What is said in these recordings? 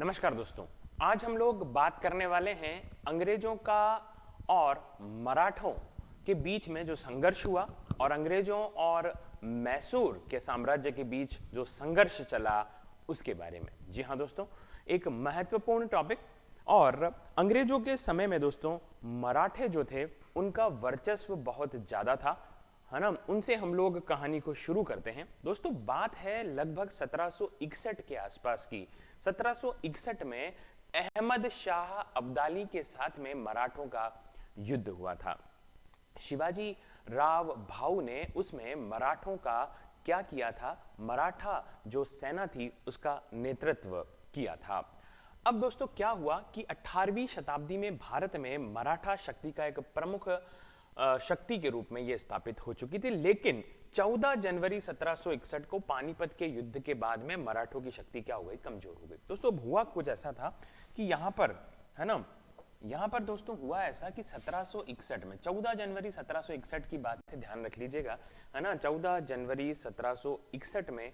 नमस्कार दोस्तों। आज हम लोग बात करने वाले हैं अंग्रेजों का और मराठों के बीच में जो संघर्ष हुआ और अंग्रेजों और मैसूर के साम्राज्य के बीच जो संघर्ष चला उसके बारे में। जी हाँ दोस्तों, एक महत्वपूर्ण टॉपिक। और अंग्रेजों के समय में दोस्तों मराठे जो थे उनका वर्चस्व बहुत ज्यादा था, है ना। उनसे हम लोग कहानी को शुरू करते हैं। दोस्तों बात है लगभग 1761 के आसपास की। 1761 में अहमद शाह अब्दाली के साथ में मराठों का युद्ध हुआ था। शिवाजी राव भाऊ ने उसमें मराठों का क्या किया था, मराठा जो सेना थी उसका नेतृत्व किया था। अब दोस्तों क्या हुआ कि 18वीं शताब्दी में भारत में मराठा शक्ति का एक प्रमुख शक्ति के रूप में यह स्थापित हो चुकी थी, लेकिन 14 जनवरी 1761 को पानीपत के युद्ध के बाद में मराठों की शक्ति क्या हो गई, कमजोर हो गई। दोस्तों हुआ कुछ ऐसा था कि यहां पर, है ना, यहां पर दोस्तों हुआ ऐसा कि 1761 में 14 जनवरी 1761 की बात है, ध्यान रख लीजिएगा, है ना। 14 जनवरी 1761 में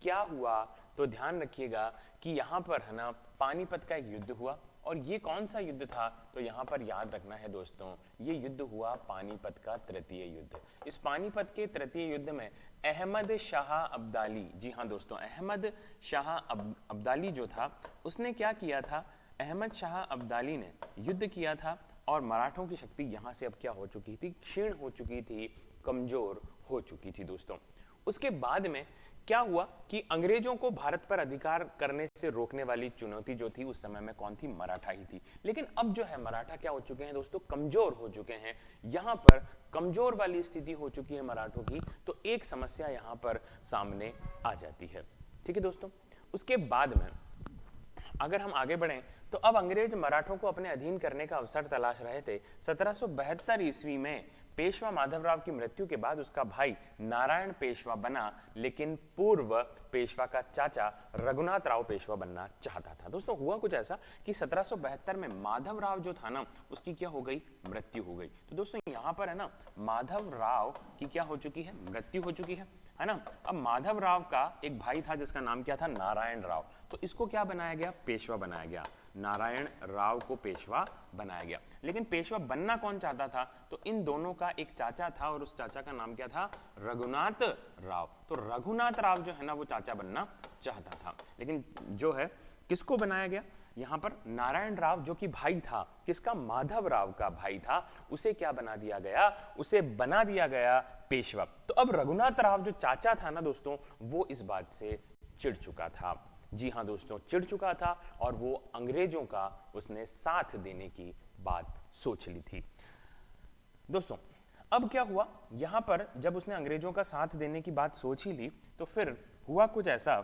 क्या हुआ तो ध्यान रखिएगा कि यहां पर, है ना, पानीपत का एक युद्ध हुआ। और ये कौन सा युद्ध था तो यहां पर याद रखना है दोस्तों, ये युद्ध हुआ पानीपत का तृतीय युद्ध। इस पानीपत के तृतीय युद्ध में अहमद शाह अब्दाली, जी हां दोस्तों, अहमद शाह अब्दाली जो था उसने क्या किया था, अहमद शाह अब्दाली ने युद्ध किया था और मराठों की शक्ति यहां से अब क्या हो चुकी थी, क्षीण हो चुकी थी, कमजोर हो चुकी थी दोस्तों। उसके बाद में क्या हुआ कि अंग्रेजों को भारत पर अधिकार करने से रोकने वाली चुनौती जो थी उस समय में कौन थी, मराठा ही थी। लेकिन अब जो है मराठा क्या हो चुके हैं दोस्तों, कमजोर हो चुके हैं। यहां पर कमजोर वाली स्थिति हो चुकी है मराठों की, तो एक समस्या यहां पर सामने आ जाती है। ठीक है दोस्तों, उसके बाद में अगर हम आगे बढ़ें तो अब अंग्रेज मराठों को अपने अधीन करने का अवसर तलाश रहे थे। 1772 ईस्वी में पेशवा माधवराव की मृत्यु के बाद उसका भाई नारायण पेशवा बना, लेकिन पूर्व पेशवा का चाचा रघुनाथ राव पेशवा बनना चाहता था। दोस्तों हुआ कुछ ऐसा कि 1772 में माधव राव जो था ना उसकी क्या हो गई, मृत्यु हो गई। तो दोस्तों यहां पर, है ना, माधव राव की क्या हो चुकी है, मृत्यु हो चुकी है ना। अब माधव राव का एक भाई था जिसका नाम क्या था, नारायण राव। तो इसको क्या बनाया गया, पेशवा बनाया गया। नारायण राव को पेशवा बनाया गया। लेकिन पेशवा बनना कौन चाहता था, तो इन दोनों का एक चाचा था और उस चाचा का नाम क्या था, रघुनाथ राव। तो रघुनाथ राव जो है ना वो चाचा बनना चाहता था, लेकिन जो है किसको बनाया गया, यहां पर नारायण राव जो कि भाई था किसका, माधव राव का भाई था, उसे क्या बना दिया गया, उसे बना दिया गया पेशवा। तो अब रघुनाथ राव जो चाचा था ना दोस्तों वो इस बात से चिढ़ चुका था। जी हां दोस्तों, चिढ़ चुका था और वो अंग्रेजों का उसने साथ देने की बात सोच ली थी। दोस्तों अब क्या हुआ, यहां पर जब उसने अंग्रेजों का साथ देने की बात सोच ही ली तो फिर हुआ कुछ ऐसा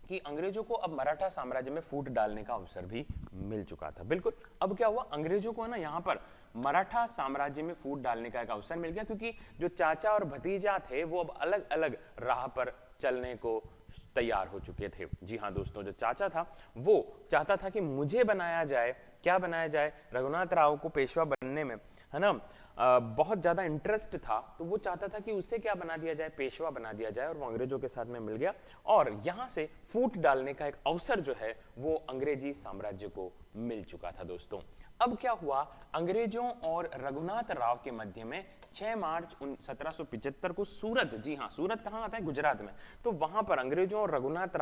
कि अंग्रेजों को अब मराठा साम्राज्य में फूट डालने का अवसर भी मिल चुका था। बिल्कुल, अब क्या हुआ, अंग्रेजों को है ना यहां पर मराठा साम्राज्य में फूट डालने का एक अवसर मिल गया, क्योंकि जो चाचा और भतीजा थे वो अब अलग अलग राह पर चलने को तैयार हो चुके थे। जी हाँ दोस्तों, जो चाचा था वो चाहता था कि मुझे बनाया जाए, क्या बनाया जाए, रघुनाथ राव को पेशवा बनने में, है ना, बहुत ज्यादा इंटरेस्ट था, तो वो चाहता था कि उससे क्या बना दिया जाए, पेशवा बना दिया जाए, और वो अंग्रेजों के साथ में मिल गया और यहां से फूट डालने का एक अवसर जो है वो अंग्रेजी साम्राज्य को मिल चुका था दोस्तों। अब क्या हुआ, अंग्रेजों और रघुनाथ राव के मध्य में 6 मार्च 1775 को सूरत, जी हाँ सूरत कहां आता है, गुजरात में, तो वहां पर अंग्रेजों और रघुनाथ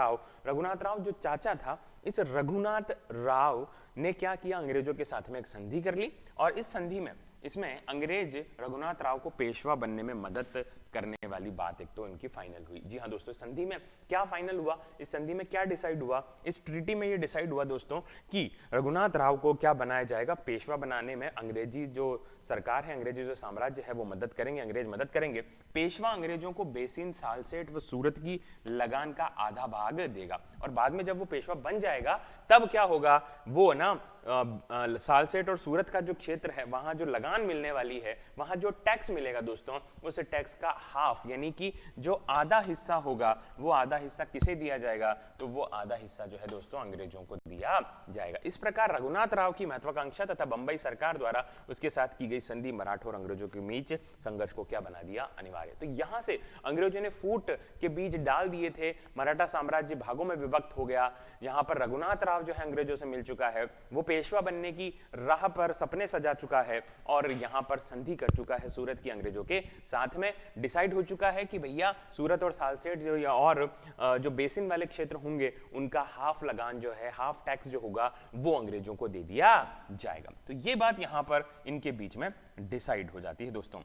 राव जो चाचा था, इस रघुनाथ राव ने क्या किया, अंग्रेजों के साथ में एक संधि कर ली और इस संधि में इसमें अंग्रेज रघुनाथ राव को पेशवा बनने में मदद करने वाली बात एक तो इनकी फाइनल हुई। जी हाँ दोस्तों, संधि में क्या फाइनल हुआ, इस संधि में क्या डिसाइड हुआ, इस ट्रीटी में ये डिसाइड हुआ दोस्तों कि रघुनाथ राव को क्या बनाया जाएगा, पेशवा बनाने में अंग्रेजी जो सरकार है, अंग्रेजी जो साम्राज्य है वो मदद करेंगे, अंग्रेज मदद करेंगे। पेशवा अंग्रेजों को बेसिन, सालसेट व सूरत की लगान का आधा भाग देगा और बाद में जब वो पेशवा बन जाएगा तब क्या होगा, वो ना सालसेट और सूरत का जो क्षेत्र है वहां जो लगान मिलने वाली है, वहां जो टैक्स मिलेगा दोस्तों, उस टैक्स का हाफ यानी कि जो आधा हिस्सा होगा वो आधा हिस्सा किसे दिया जाएगा, तो वो आधा हिस्सा जो है दोस्तों अंग्रेजों को दिया जाएगा। इस प्रकार रघुनाथ राव की महत्वाकांक्षा तथा बंबई सरकार द्वारा उसके साथ की गई संधि मराठों और अंग्रेजों के बीच संघर्ष को क्या बना दिया, अनिवार्य। तो यहां से अंग्रेजों ने फूट के बीज डाल दिए थे, मराठा साम्राज्य भागों में विभक्त हो गया। यहाँ पर रघुनाथ राव जो है अंग्रेजों से मिल चुका है, वो पेशवा बनने की राह पर सपने सजा चुका है और यहाँ पर संधि कर चुका है सूरत की अंग्रेजों के साथ में। डिसाइड हो चुका है कि भैया सूरत और सालसेट जो या और जो बेसिन वाले क्षेत्र होंगे उनका हाफ लगान जो है, हाफ टैक्स जो होगा वो अंग्रेजों को दे दिया जाएगा। तो ये बात यहाँ पर इनके बीच में डिसाइड हो जाती है दोस्तों।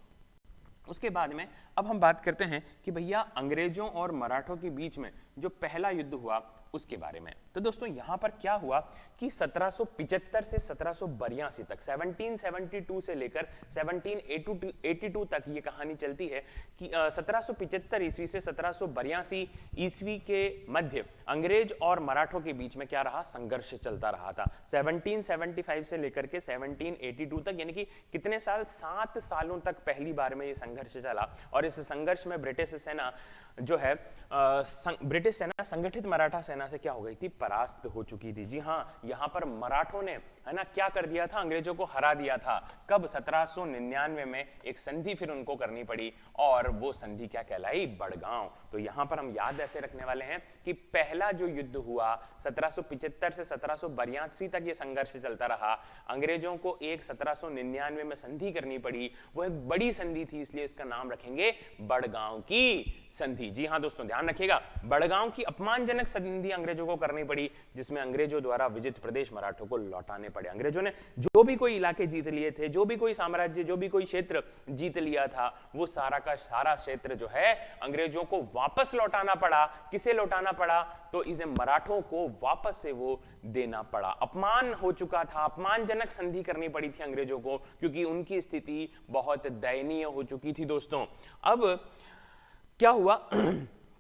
उसके बाद में अब हम बात करते हैं कि भैया अंग्रेजों और मराठों के बीच में जो पहला युद्ध हुआ उसके बारे में। तो दोस्तों यहां पर क्या हुआ कि 1775 से 1782 तक, 1772 से लेकर 1782 तक ये कहानी चलती है कि 1775 ईस्वी से 1782 ईस्वी के मध्य अंग्रेज और मराठों के बीच में क्या रहा, संघर्ष चलता रहा था। 1775 से लेकर के 1782 तक, यानी कि कितने साल, 7 सालों तक पहली बार में ये संघर्ष चला। और इस संघर्ष में ब्रिटिश सेना जो है, ब्रिटिश सेना संगठित मराठा सेना से क्या हो गई थी, परास्त हो चुकी थी। जी हाँ, यहां पर मराठों ने है ना क्या कर दिया था, अंग्रेजों को हरा दिया था। कब, 1799 में एक संधि फिर उनको करनी पड़ी और वो संधि क्या कहलाई, बड़गांव। तो यहां पर हम याद ऐसे रखने वाले हैं कि पहला जो युद्ध हुआ 1775 से 1782 तक ये संघर्ष चलता रहा। अंग्रेजों को एक 1799 में संधि करनी पड़ी, वो एक बड़ी संधि थी, इसलिए इसका नाम रखेंगे बड़गांव की संधि। जी हाँ दोस्तों, ध्यान रखिएगा, बड़गांव की अपमानजनक संधि अंग्रेजों को करनी पड़ी, जिसमें अंग्रेजों द्वारा विजित प्रदेश मराठों को लौटाने पड़े। अंग्रेजों ने जो भी कोई इलाके जीत लिए थे, जो भी कोई साम्राज्य, जो भी कोई क्षेत्र जीत लिया था, वो सारा का सारा क्षेत्र जो है अंग्रेजों को वापस लौटाना पड़ा। किसे लौटाना पड़ा, तो इसे मराठों को वापस से वो देना पड़ा। अपमान हो चुका था, अपमानजनक संधि करनी पड़ी थी अंग्रेजों को, क्योंकि उनकी स्थिति बहुत दयनीय हो चुकी थी दोस्तों। अब क्या हुआ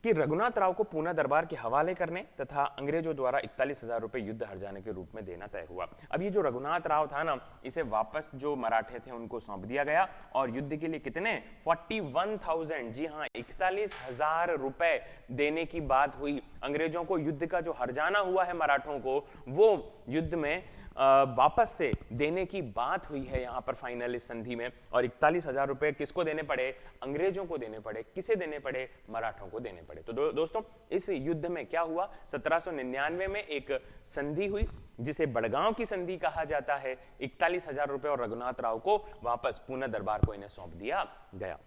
कि रघुनाथ राव को पूना दरबार के हवाले करने तथा अंग्रेजों द्वारा 41,000 रुपए युद्ध हर्जाने के रूप में देना तय हुआ। अब ये जो रघुनाथ राव था ना, इसे वापस जो मराठे थे उनको सौंप दिया गया और युद्ध के लिए कितने, 41,000, जी हाँ 41,000 रुपए देने की बात हुई। अंग्रेजों को युद्ध का जो हर्जाना हुआ है मराठों को, वो युद्ध में वापस से देने की बात हुई है यहाँ पर फाइनल इस संधि में। और 41,000 रुपए किसको देने पड़े, अंग्रेजों को देने पड़े। किसे देने पड़े, मराठों को देने पड़े। तो दोस्तों इस युद्ध में क्या हुआ, 1799 में एक संधि हुई जिसे बड़गांव की संधि कहा जाता है। 41,000 रुपए और रघुनाथ राव को वापस पूना दरबार को इन्हें सौंप दिया गया।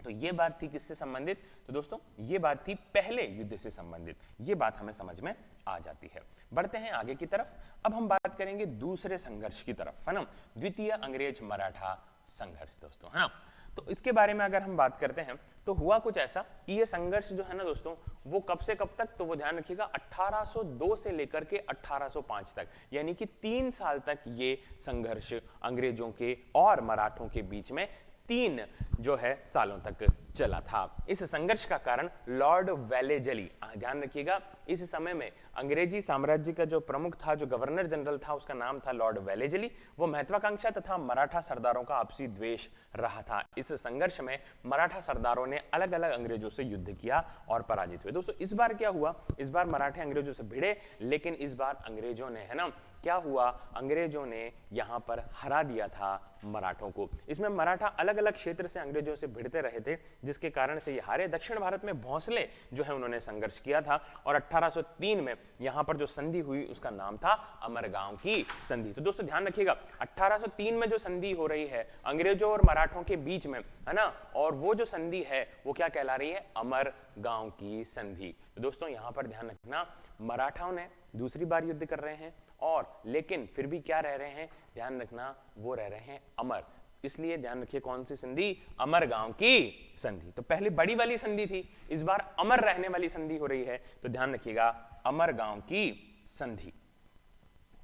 तो ये बात थी किससे संबंधित, तो दोस्तों ये बात थी पहले युद्ध से संबंधित। ये बात हमें समझ में आ जाती है। बढ़ते हैं आगे की तरफ। अब हम बात करेंगे दूसरे संघर्ष की तरफ, है ना, द्वितीय अंग्रेज मराठा संघर्ष दोस्तों, है ना। तो इसके बारे में अगर हम बात करते हैं तो हुआ कुछ ऐसा कि ये संघर्ष जो है ना दोस्तों, वो कब से कब तक, तो वो ध्यान रखिएगा 1802 से लेकर के 1805 तक, यानी कि 3 साल तक ये संघर्ष अंग्रेजों के और मराठों के बीच में 3 जो है सालों तक चला था। इस संघर्ष का कारण लॉर्ड वेलेजली, ध्यान रखिएगा इस समय में अंग्रेजी साम्राज्य का जो प्रमुख था, जो गवर्नर जनरल था, उसका नाम था लॉर्ड वेलेजली। वो महत्वाकांक्षा तथा मराठा सरदारों का आपसी द्वेष रहा था। इस संघर्ष में मराठा सरदारों ने अलग अलग अंग्रेजों से युद्ध किया और पराजित हुए। दोस्तों इस बार क्या हुआ, इस बार मराठे अंग्रेजों से भिड़े, लेकिन इस बार अंग्रेजों ने, है ना, क्या हुआ, अंग्रेजों ने यहां पर हरा दिया था मराठों को। इसमें मराठा अलग अलग क्षेत्र से अंग्रेजों से भिड़ते रहे थे, जिसके कारण से ये हारे। दक्षिण भारत में भोंसले जो है उन्होंने संघर्ष किया था और 1803 में यहां पर जो संधि हुई उसका नाम था अमरगांव की संधि। तो दोस्तों ध्यान रखिएगा 1803 में जो संधि हो रही है अंग्रेजों और मराठों के बीच में, है ना, और वो जो संधि है वो क्या कहला रही है, अमरगांव की संधि। तो दोस्तों यहां पर ध्यान रखना, मराठाओं ने दूसरी बार युद्ध कर रहे हैं और लेकिन फिर भी क्या रह रहे हैं, ध्यान रखना, वो रह रहे हैं अमर। इसलिए ध्यान रखिए कौन सी संधि, अमरगांव की संधि। तो पहले बड़ी वाली संधि थी, इस बार अमर रहने वाली संधि हो रही है। तो ध्यान रखिएगा अमरगांव की संधि,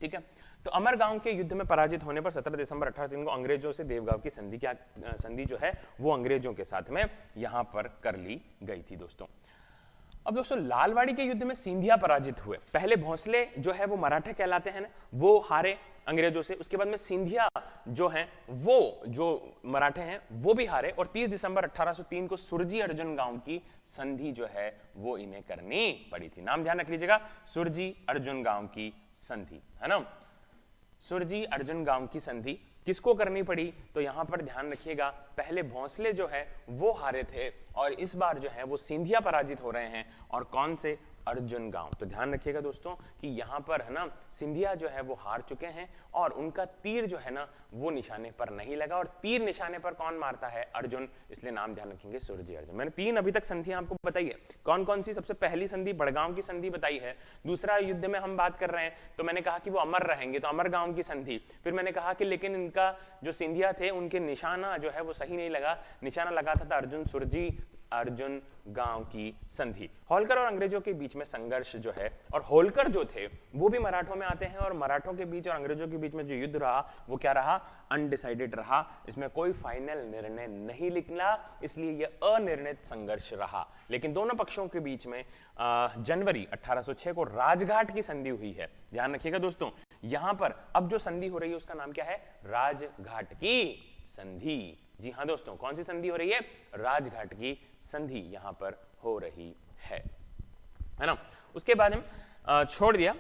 ठीक है। तो अमरगांव के युद्ध में पराजित होने पर 17 दिसंबर 1803 को अंग्रेजों से देवगांव की संधि, क्या संधि जो है वो अंग्रेजों के साथ में यहां पर कर ली गई थी दोस्तों। अब दोस्तों लालवाड़ी के युद्ध में सिंधिया पराजित हुए। पहले भोंसले जो है वो मराठे कहलाते हैं ना, वो हारे अंग्रेजों से। उसके बाद में सिंधिया जो हैं वो जो मराठे हैं वो भी हारे और 30 दिसंबर 1803 को सुरजी अर्जुन गांव की संधि जो है वो इन्हें करनी पड़ी थी। नाम ध्यान रख लीजिएगा, सुरजी अर्जुन गांव की संधि, है ना। सुरजी अर्जुन गांव की संधि किसको करनी पड़ी, तो यहां पर ध्यान रखिएगा पहले भोंसले जो है वो हारे थे और इस बार जो है वो सिंधिया पराजित हो रहे हैं। और कौन से, अर्जुन गांव। तो ध्यान रखिएगा दोस्तों कि यहां पर है ना सिंधिया जो है वो हार चुके हैं और उनका तीर जो है ना वो निशाने पर नहीं लगा, और तीर निशाने पर कौन मारता है? अर्जुन, इसलिए नाम ध्यान रखेंगे सूर्य अर्जुन। मैंने 3 अभी तक संधियां आपको बताई है। कौन कौन सी? सबसे पहली संधि बड़गांव की संधि बताई है। दूसरा युद्ध में हम बात कर रहे हैं तो मैंने कहा कि वो अमर रहेंगे, तो अमर गांव की संधि। फिर मैंने कहा कि लेकिन इनका जो सिंधिया थे उनके निशाना जो है वो सही नहीं लगा, निशाना लगाता था अर्जुन सुरजी अर्जुन गांव की संधि। होलकर और अंग्रेजों के बीच में संघर्ष जो है, और होलकर जो थे वो भी मराठों में आते हैं, और मराठों के बीच और अंग्रेजों के बीच में जो युद्ध रहा वो क्या रहा? अनडिसाइडेड रहा। इसमें कोई फाइनल निर्णय नहीं निकला, इसलिए यह अनिर्णित संघर्ष रहा। लेकिन दोनों पक्षों के बीच में जनवरी 1806 को राजघाट की संधि हुई है। ध्यान रखिएगा दोस्तों, यहां पर अब जो संधि हो रही है उसका नाम क्या है? राजघाट की संधि। जी हां दोस्तों, कौन सी संधि हो रही है? राजघाट की संधि यहां पर हो रही है ना। उसके बाद हम छोड़ दिया,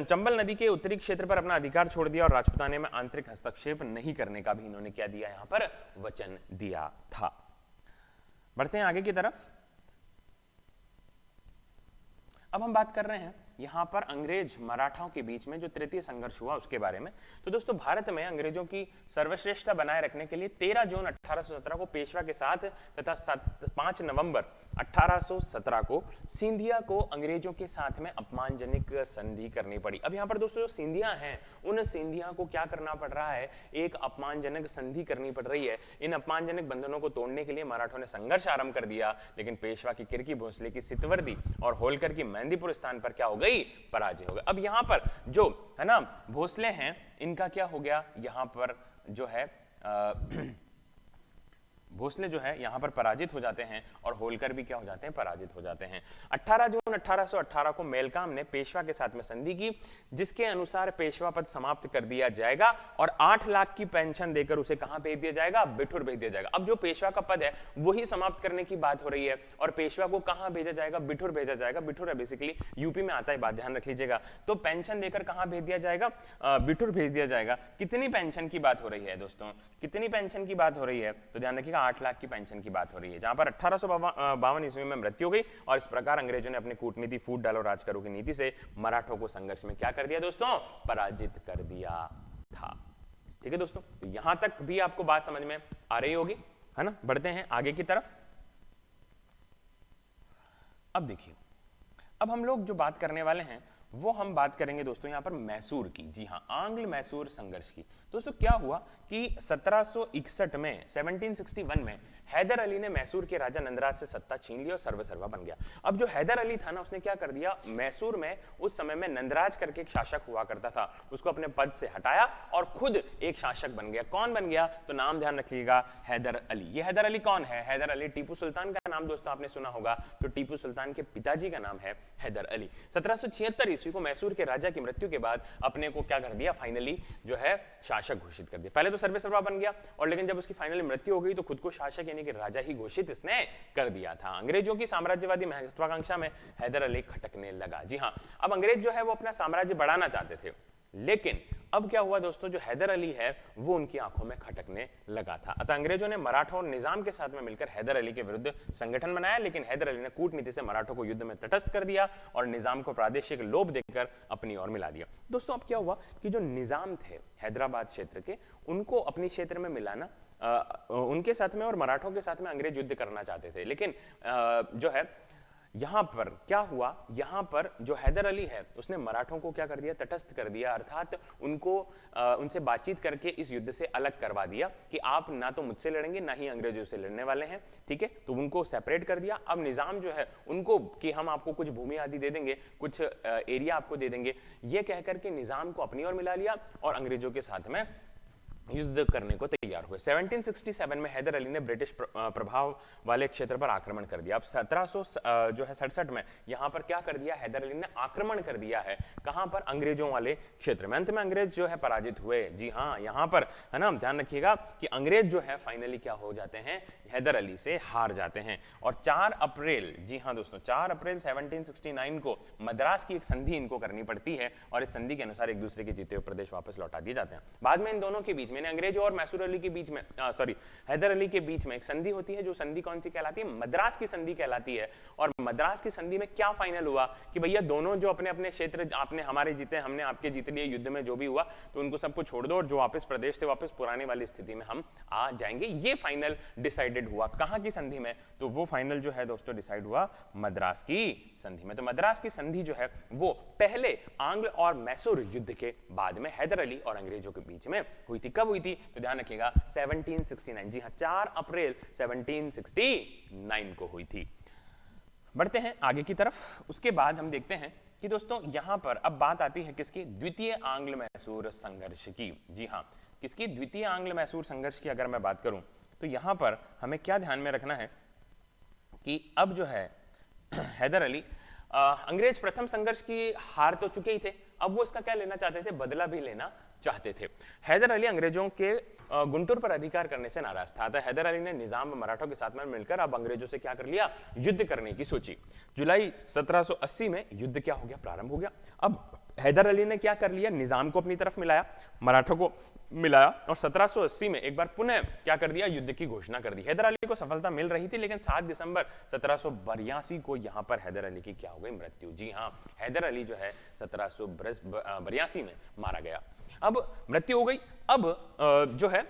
चंबल नदी के उत्तरी क्षेत्र पर अपना अधिकार छोड़ दिया और राजपुताने में आंतरिक हस्तक्षेप नहीं करने का भी इन्होंने क्या दिया? यहां पर वचन दिया था। बढ़ते हैं आगे की तरफ। अब हम बात कर रहे हैं यहां पर अंग्रेज मराठाओं के बीच में जो तृतीय संघर्ष हुआ उसके बारे में। तो दोस्तों, भारत में अंग्रेजों की सर्वश्रेष्ठता बनाए रखने के लिए 13 जून 1817 को पेशवा के साथ तथा 5 नवंबर 1817 को सिंधिया को अंग्रेजों के साथ में अपमानजनक संधि करनी पड़ी। अब यहां पर दोस्तों जो सिंधिया हैं उन सिंधिया को क्या करना पड़ रहा है? एक अपमानजनक संधि करनी पड़ रही है। इन अपमानजनक बंधनों को तोड़ने के लिए मराठों ने संघर्ष आरंभ कर दिया, लेकिन पेशवा की किरकी भोसले की सितवर्दी और होलकर की मेहंदीपुर स्थान पर क्या हो गई? पराजय हो गया। अब यहां पर जो है ना भोसले हैं, इनका क्या हो गया? यहां पर जो है भोसले जो है यहां पर पराजित हो जाते हैं, और होलकर भी क्या हो जाते हैं? पराजित हो जाते हैं। 18 जून 1818 को मेलकाम ने पेशवा के साथ में संधि की, जिसके अनुसार पेशवा पद समाप्त कर दिया जाएगा और 8 लाख की पेंशन देकर उसे कहां भेज दिया जाएगा? बिठूर भेज दिया जाएगा। अब जो पेशवा का पद है वही समाप्त करने की बात हो रही है, और पेशवा को कहां भेजा जाएगा? बिठूर भेजा जाएगा। बिठूर है बेसिकली यूपी में आता है, बात ध्यान रख लीजिएगा। तो पेंशन देकर कहां भेज दिया जाएगा? बिठूर भेज दिया जाएगा। कितनी पेंशन की बात हो रही है दोस्तों? कितनी पेंशन की बात हो रही है? तो ध्यान रखिएगा 8 लाख की पेंशन की बात हो रही है, जहां पर 1852 ईस्वी में मृत्यु हो गई। और इस प्रकार अंग्रेजों ने अपनी कूटनीति फूट डालो राज करो की नीति से मराठों को संघर्ष में क्या कर दिया दोस्तों? पराजित कर दिया था। ठीक है दोस्तों, तो यहां तक भी आपको बात समझ में आ रही होगी, है ना। बढ़ते हैं आगे की तरफ। अब देखिए, अब हम लोग जो बात करने वाले हैं वो हम बात करेंगे दोस्तों यहां पर मैसूर की। जी हां, आंग्ल मैसूर संघर्ष की। दोस्तों क्या हुआ कि 1761 में 1761 में हैदर अली ने मैसूर के राजा नंदराज से सत्ता छीन ली और सर्वसर्वा बन गया। अब जो हैदर अली था ना, उसने क्या कर दिया? मैसूर में उस समय में नंदराज करके एक शासक हुआ करता था, उसको अपने पद से हटाया और खुद एक शासक बन गया। कौन बन गया? तो नाम ध्यान रखिएगा, हैदर अली। ये हैदर अली कौन है? हैदर अली टीपू सुल्तान का नाम दोस्तों आपने सुना होगा, तो टीपू सुल्तान के पिताजी का नाम है हैदर अली। 1776 ईस्वी को मैसूर के राजा की मृत्यु के बाद अपने को क्या कर दिया? फाइनली जो है शासक घोषित कर दिया। पहले तो सर्वेसर्वा बन गया, और लेकिन जब उसकी फाइनली मृत्यु हो गई तो खुद को शासक यानी कि राजा ही घोषित इसने कर दिया था। अंग्रेजों की साम्राज्यवादी महत्वाकांक्षा में हैदर अली खटकने लगा। जी हां, अब अंग्रेज जो है वो अपना साम्राज्य बढ़ाना चाहते थे, लेकिन अब क्या हुआ दोस्तों? जो हैदर अली है वो उनकी आंखों में खटकने लगा था। अतः अंग्रेजों ने मराठों और निजाम के साथ में मिलकर हैदर अली के विरुद्ध संगठन बनाया, लेकिन हैदर अली ने कूटनीति से मराठों को युद्ध में तटस्थ कर दिया और निजाम को प्रादेशिक लोभ देकर अपनी ओर मिला दिया। दोस्तों अब क्या हुआ कि जो निजाम थे हैदराबाद क्षेत्र के, उनको अपने क्षेत्र में मिलाना, उनके साथ में और मराठों के साथ में अंग्रेज युद्ध करना चाहते थे। लेकिन जो है यहां पर क्या हुआ? यहां पर जो हैदर अली है उसने मराठों को क्या कर दिया? तटस्थ कर दिया, अर्थात उनको उनसे बातचीत करके इस युद्ध से अलग करवा दिया कि आप ना तो मुझसे लड़ेंगे ना ही अंग्रेजों से लड़ने वाले हैं। ठीक है, तो उनको सेपरेट कर दिया। अब निजाम जो है उनको कि हम आपको कुछ भूमि आदि दे देंगे, कुछ एरिया आपको दे देंगे, ये कहकर के निजाम को अपनी ओर मिला लिया और अंग्रेजों के साथ में युद्ध करने को तैयार हुए। 1767 में हैदर अली ने ब्रिटिश प्रभाव वाले क्षेत्र पर आक्रमण कर दिया। अब 1767 में यहां पर क्या कर दिया? हैदर अली ने आक्रमण कर दिया है। कहां पर? अंग्रेजों वाले क्षेत्र में। अंत में अंग्रेज जो है पराजित हुए। जी हां, यहां पर है ना, ध्यान रखिएगा कि अंग्रेज जो है फाइनली क्या हो जाते हैं? हैदर अली से हार जाते हैं। और 4 अप्रैल, जी हां दोस्तों, 4 अप्रैल 1769 को मद्रास की एक संधि इनको करनी पड़ती है, और इस संधि के अनुसार एक दूसरे के जीते हुए प्रदेश वापस लौटा दिए जाते हैं। बाद में इन दोनों के बीच में यानी अंग्रेजों और मैसूर अली के बीच में, सॉरी हैदर अली के बीच में एक संधि होती है, जो संधि कौन सी कहलाती है? मद्रास की संधि कहलाती है। और मद्रास की संधि में क्या फाइनल हुआ कि भैया दोनों जो अपने अपने क्षेत्र, आपने हमारे जीते, हमने आपके जीत लिए, युद्ध में जो भी हुआ तो उनको सबको छोड़ दो और जो वापस प्रदेश थे वापस पुराने वाली स्थिति में हम आ जाएंगे। ये फाइनल डिसाइडेड हुआ कहां की संधि में? तो वो फाइनल जो है दोस्तों डिसाइड हुआ मद्रास की संधि में। तो मद्रास की संधि जो है वो पहले आंग्ल और मैसूर युद्ध के बाद में हैदर अली और अंग्रेजों के बीच में हुई थी। कब हुई थी? तो ध्यान रखिएगा 1769, जी हां 4 अप्रैल 1769 को हुई थी। बढ़ते हैं आगे की तरफ। उसके बाद हम देखते हैं कि दोस्तों यहां पर अब बात आती है किसकी? द्वितीय आंग्ल मैसूर संघर्ष की। जी हां, किसकी? द्वितीय आंग्ल मैसूर संघर्ष की अगर मैं बात करूं तो यहां पर हमें क्या ध्यान में रखना है कि अब जो है हैदर अली, अंग्रेज प्रथम संघर्ष की हार तो चुके ही थे, अब वो इसका क्या लेना चाहते थे? बदला भी लेना चाहते थे। हैदर अली अंग्रेजों के गुंटूर पर अधिकार करने से नाराज था। हैदर अली ने निजाम मराठों के साथ में मिलकर अब अंग्रेजों से क्या कर लिया? युद्ध करने की सोची। जुलाई 1780 में युद्ध क्या हो गया? प्रारंभ हो गया। अब हैदर अली ने क्या कर लिया? निजाम को अपनी तरफ मिलाया, मराठों को मिलाया और 1780 में एक बार पुनः क्या कर दिया? युद्ध की घोषणा कर दी। हैदर अली को सफलता मिल रही थी, लेकिन 7 दिसंबर 1782 को यहां पर हैदर अली की क्या हो गई? मृत्यु। जी हां, हैदर अली जो है 1782 में मारा गया। अब मृत्यु हो गई। अब जो है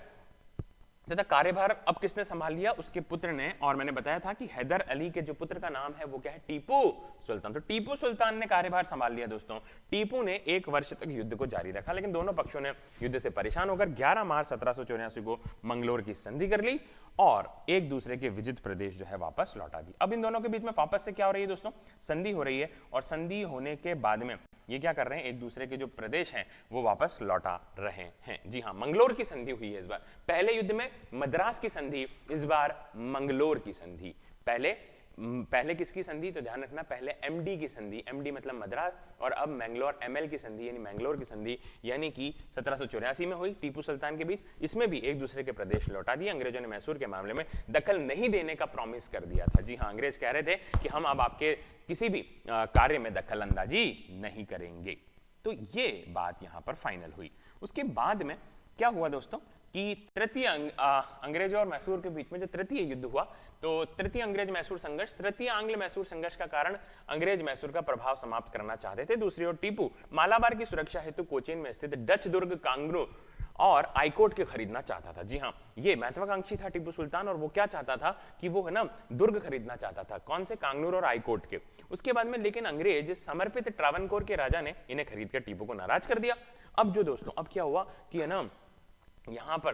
तथा कार्यभार अब किसने संभाल लिया? उसके पुत्र ने। और मैंने बताया था कि हैदर अली के जो पुत्र का नाम है वो क्या है? टीपू सुल्तान। तो टीपू सुल्तान ने कार्यभार संभाल लिया दोस्तों। टीपू ने 1 वर्ष तक युद्ध को जारी रखा, लेकिन दोनों पक्षों ने युद्ध से परेशान होकर 11 मार्च 1784 को मंगलोर की संधि कर ली और एक दूसरे के विजित प्रदेश जो है वापस लौटा दी। अब इन दोनों के बीच में वापस से क्या हो रही है दोस्तों? संधि हो रही है। और संधि होने के बाद में ये क्या कर रहे हैं? एक दूसरे के जो प्रदेश हैं वो वापस लौटा रहे हैं। जी हां, मंगलोर की संधि हुई है इस बार। पहले युद्ध में मद्रास की संधि, इस बार मंगलोर की संधि। पहले किसकी संधि? तो ध्यान रखना, पहले एमडी की संधि, एमडी मतलब मद्रास, और अब मैंगलोर एमएल की संधि यानी मैंगलोर की संधि, यानी कि 1784 में हुई टीपू सुल्तान के बीच। इसमें भी एक दूसरे के प्रदेश लौटा दिए। अंग्रेजों ने मैसूर के मामले में दखल नहीं देने का प्रॉमिस कर दिया था। जी हां, अंग्रेज कह रहे थे कि हम अब आपके किसी भी कार्य में दखल अंदाजी नहीं करेंगे। तो ये बात यहां पर फाइनल हुई। उसके बाद में क्या हुआ दोस्तों कि तृतीय अंग्रेजों और मैसूर के बीच में जो तृतीय युद्ध हुआ, तो तृतीय अंग्रेज मैसूर संघर्ष, तृतीय आंग्ल मैसूर संघर्ष का कारण अंग्रेज मैसूर का प्रभाव समाप्त करना चाहते थे। दूसरी ओर टीपू मालाबार की सुरक्षा हेतु कोचीन में स्थित डच दुर्ग कांगरू और आईकोट के खरीदना चाहता था। जी हां, ये महत्वाकांक्षी था टीपू सुल्तान, और वो क्या चाहता था कि वो है ना दुर्ग खरीदना चाहता था। कौन से? कांगनूर और आईकोट के। उसके बाद में लेकिन अंग्रेज समर्पित ट्रावनकोर के राजा ने इन्हें खरीद कर टीपू को नाराज कर दिया। अब जो दोस्तों अब क्या हुआ कि है ना यहां पर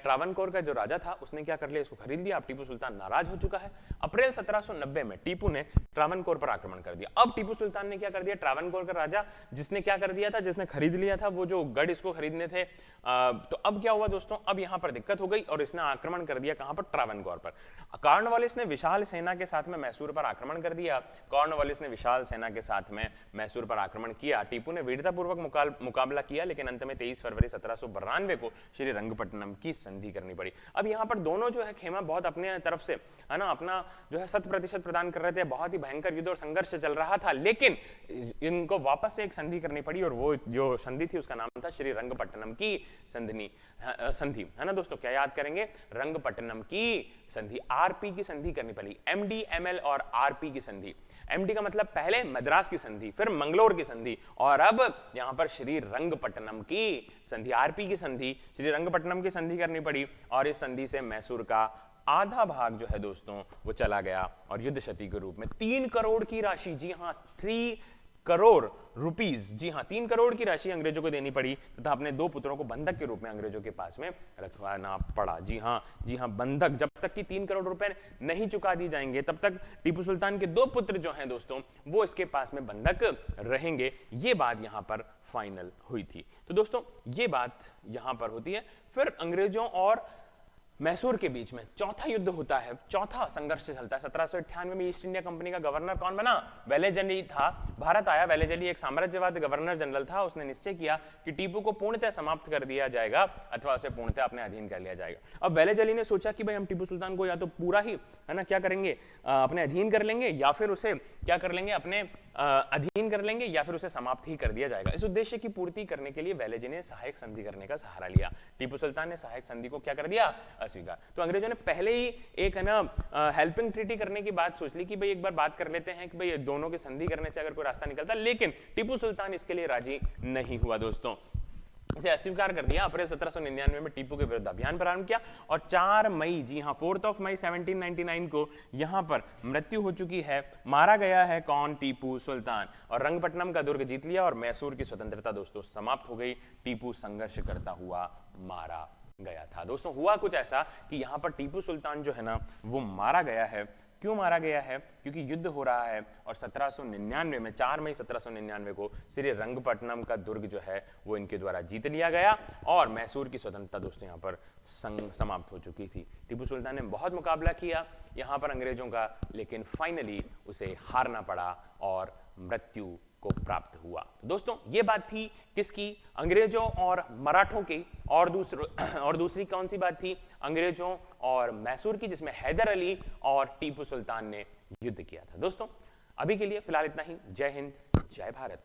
ट्रावनकोर का जो राजा था उसने क्या कर लिया? इसको खरीद लिया। अब टीपू सुल्तान नाराज हो चुका है। अप्रैल 1790 में टीपू ने ट्रावनकोर पर आक्रमण कर दिया। अब टीपू सुल्तान ने क्या कर दिया? ट्रावनकोर का राजा जिसने क्या कर दिया था, जिसने खरीद लिया था वो जो गढ़ इसको खरीदने थे, तो अब क्या हुआ दोस्तों? अब यहां पर दिक्कत हो गई और इसने आक्रमण कर दिया। कहां पर? ट्रावनकोर पर। कॉर्नवालिस ने विशाल सेना के साथ में मैसूर पर आक्रमण कर दिया। कॉर्नवालिस ने विशाल सेना के साथ में मैसूर पर आक्रमण किया। टीपू ने वीरतापूर्वक मुकाबला किया, लेकिन अंत में 23 फरवरी 1792 को श्री रंगपट्टनम की संधि करनी पड़ी। अब यहां पर दोनों जो है खेमा बहुत अपने तरफ से है ना अपना जो है 100% प्रदान कर रहे थे। बहुत ही भयंकर युद्ध और संघर्ष चल रहा था, लेकिन इनको वापस से एक संधि करनी पड़ी, और वो जो संधि थी उसका नाम था श्री रंगपट्टनम की संधि है ना दोस्तों। क्या याद करेंगे? रंगपट्टनम की संधि, आरपी की संधि करनी पड़ी। एमडी, एमएल और आरपी की संधि। एमडी का मतलब पहले मद्रास की संधि, फिर मंगलोर की संधि, और अब यहां पर श्री रंगपट्टनम की संधि, आरपी की संधि, श्री रंगपट्टनम की संधि करनी पड़ी। और इस संधि से मैसूर का आधा भाग जो है दोस्तों वो चला गया, और युद्ध क्षति के रूप में 3 करोड़ की राशि, जी हां 3 करोड़ रुपीस, जी हां 3 करोड़ की राशि अंग्रेजों को देनी पड़ी, तथा अपने 2 पुत्रों को बंधक के रूप में अंग्रेजों के पास में रखवाना पड़ा। जी हां बंधक, जब तक कि 3 करोड़ रुपए नहीं चुका दी जाएंगे तब तक टीपू सुल्तान के 2 पुत्र जो हैं दोस्तों वो इसके पास में बंधक रहेंगे। ये बात यहां पर फाइनल हुई थी। तो दोस्तों ये बात यहां पर होती है। फिर अंग्रेजों और मैसूर के बीच में चौथा युद्ध होता है, चौथा संघर्ष चलता है। 1798 में ईस्ट इंडिया कंपनी का गवर्नर कौन बना? वेलेजली था। भारत आया। वेलेजली एक साम्राज्यवादी गवर्नर जनरल था। उसने निश्चय किया कि टीपू को पूर्णतः समाप्त कर दिया जाएगा अथवा उसे पूर्णतः अपने अधीन कर लिया जाएगा। अब वेलेजली ने सोचा कि भाई हम टीपू सुल्तान को या तो पूरा ही है ना क्या करेंगे, अपने अधीन कर लेंगे, या फिर उसे क्या कर लेंगे, अपने अधीन कर लेंगे, या फिर उसे समाप्त ही कर दिया जाएगा। इस उद्देश्य की पूर्ति करने के लिए वेलेजली ने सहायक संधि करने का सहारा लिया। टीपू सुल्तान ने सहायक संधि को क्या कर दिया, अस्वीकार। तो अंग्रेजों ने पहले ही एक है ना हेल्पिंग ट्रीटी करने की बात सोच ली कि भाई एक बार बात कर लेते हैं कि भाई दोनों की संधि करने से अगर कोई रास्ता निकलता, लेकिन टीपू सुल्तान इसके लिए राजी नहीं हुआ दोस्तों, इसे अस्वीकार कर दिया। अप्रैल 1799 में टीपू के विरुद्ध अभियान प्रारंभ किया और 4 मई, जी हां 4 मई 1799 को यहां पर मृत्यु हो चुकी है, मारा गया है कौन, टीपू सुल्तान। और रंगपट्टनम का दुर्ग जीत लिया और मैसूर की स्वतंत्रता दोस्तों समाप्त हो गई। टीपू संघर्ष करता हुआ मारा गया था। दोस्तों हुआ कुछ ऐसा कि यहां पर टीपू सुल्तान जो है ना वो मारा गया है। क्यों मारा गया है, क्योंकि युद्ध हो रहा है और 1799 में 4 मई 1799 को श्री रंगपट्टनम का दुर्ग जो है वो इनके द्वारा जीत लिया गया और मैसूर की स्वतंत्रता दोस्तों यहाँ पर समाप्त हो चुकी थी। टीपू सुल्तान ने बहुत मुकाबला किया यहाँ पर अंग्रेजों का, लेकिन फाइनली उसे हारना पड़ा और मृत्यु को प्राप्त हुआ। तो दोस्तों ये बात थी किसकी, अंग्रेजों और मराठों की। और दूसरी कौन सी बात थी, अंग्रेजों और मैसूर की, जिसमें हैदर अली और टीपू सुल्तान ने युद्ध किया था। दोस्तों अभी के लिए फिलहाल इतना ही। जय हिंद, जय भारत।